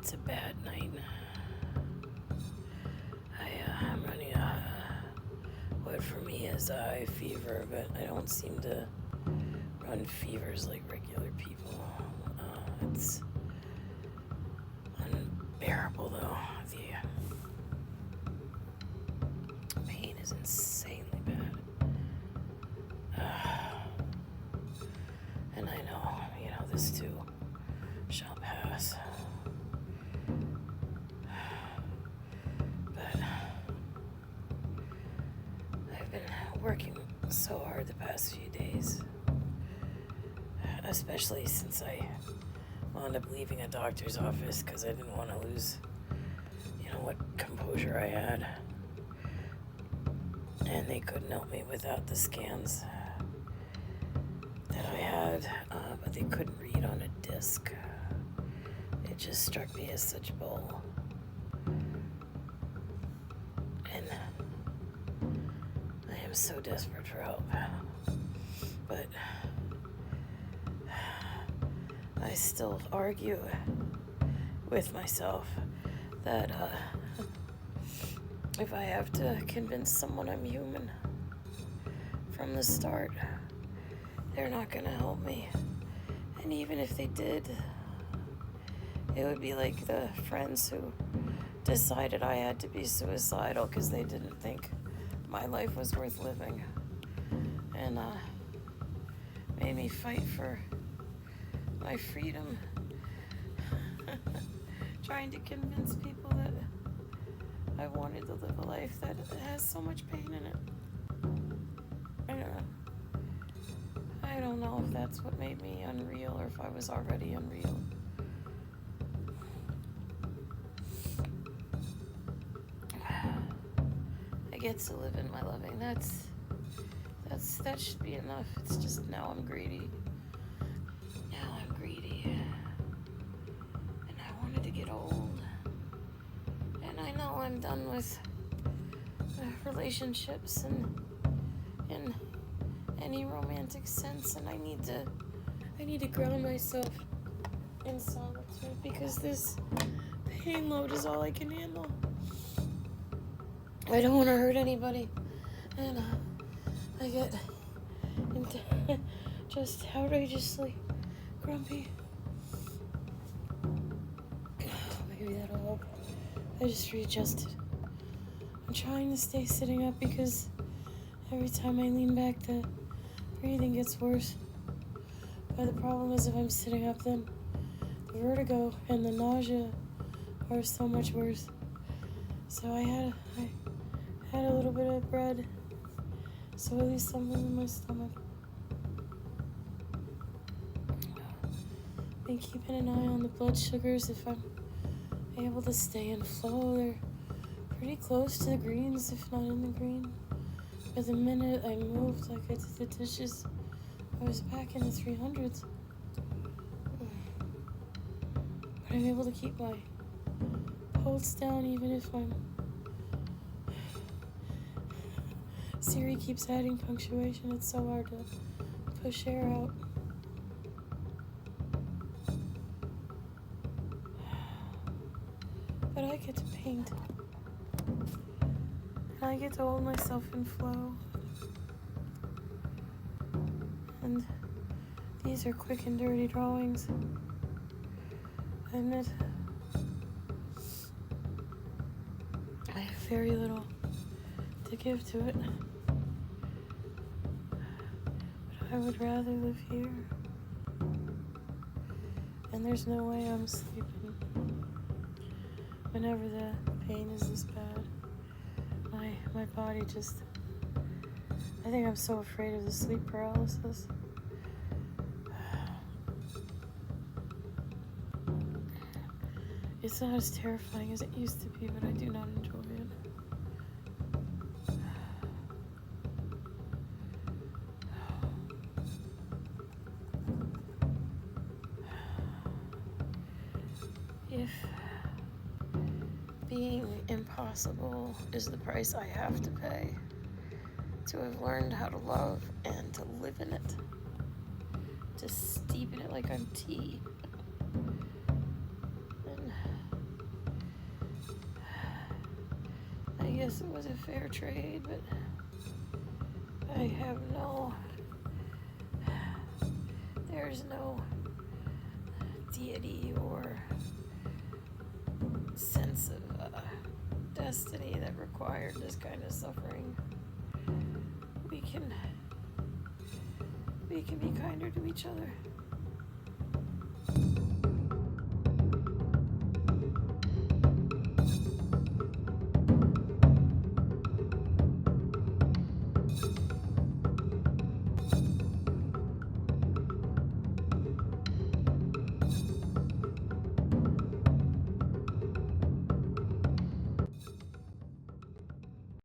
It's a bad night. I'm running what for me is a high fever, but I don't seem to run fevers like regular people. It's unbearable though. The pain is insanely bad. And I know, this too shall pass. But I've been working so hard the past few days, especially since I wound up leaving a doctor's office because I didn't want to lose, what composure I had. And they couldn't help me without the scans that I had, but they couldn't read on a disc. It just struck me as such bull. And I am so desperate for help. But I still argue with myself that if I have to convince someone I'm human from the start, they're not gonna help me. And even if they did, it would be like the friends who decided I had to be suicidal because they didn't think my life was worth living, and made me fight for my freedom, trying to convince people that I wanted to live a life that has so much pain in it. I don't know if that's what made me unreal or if I was already unreal. I get to live in my loving. That should be enough. It's just now I'm greedy. Now I'm greedy. And I wanted to get old. And I know I'm done with relationships and in any romantic sense, and I need to ground myself in solitude because this pain load is all I can handle. I don't want to hurt anybody, and I get just outrageously grumpy. Maybe that'll help. I just readjusted. I'm trying to stay sitting up because every time I lean back, the breathing gets worse. But the problem is if I'm sitting up, then the vertigo and the nausea are so much worse. So I had a little bit of bread, so at least something in my stomach. Been keeping an eye on the blood sugars. If I'm able to stay in flow, they're pretty close to the greens, if not in the green. But the minute I moved, like I did the dishes, I was back in the 300s. But I'm able to keep my pulse down even if Siri keeps adding punctuation. It's so hard to push air out. But I get to paint. And I get to hold myself in flow. And these are quick and dirty drawings. I admit, I have very little to give to it. But I would rather live here. And there's no way I'm sleeping. Whenever the pain is this bad, my body just, I think I'm so afraid of the sleep paralysis. It's not as terrifying as it used to be, but I do not enjoy it. If being impossible is the price I have to pay to have learned how to love and to live in it, to steep in it like I'm tea, then guess it was a fair trade, but I have there's no deity or sense of destiny that required this kind of suffering. We can be kinder to each other.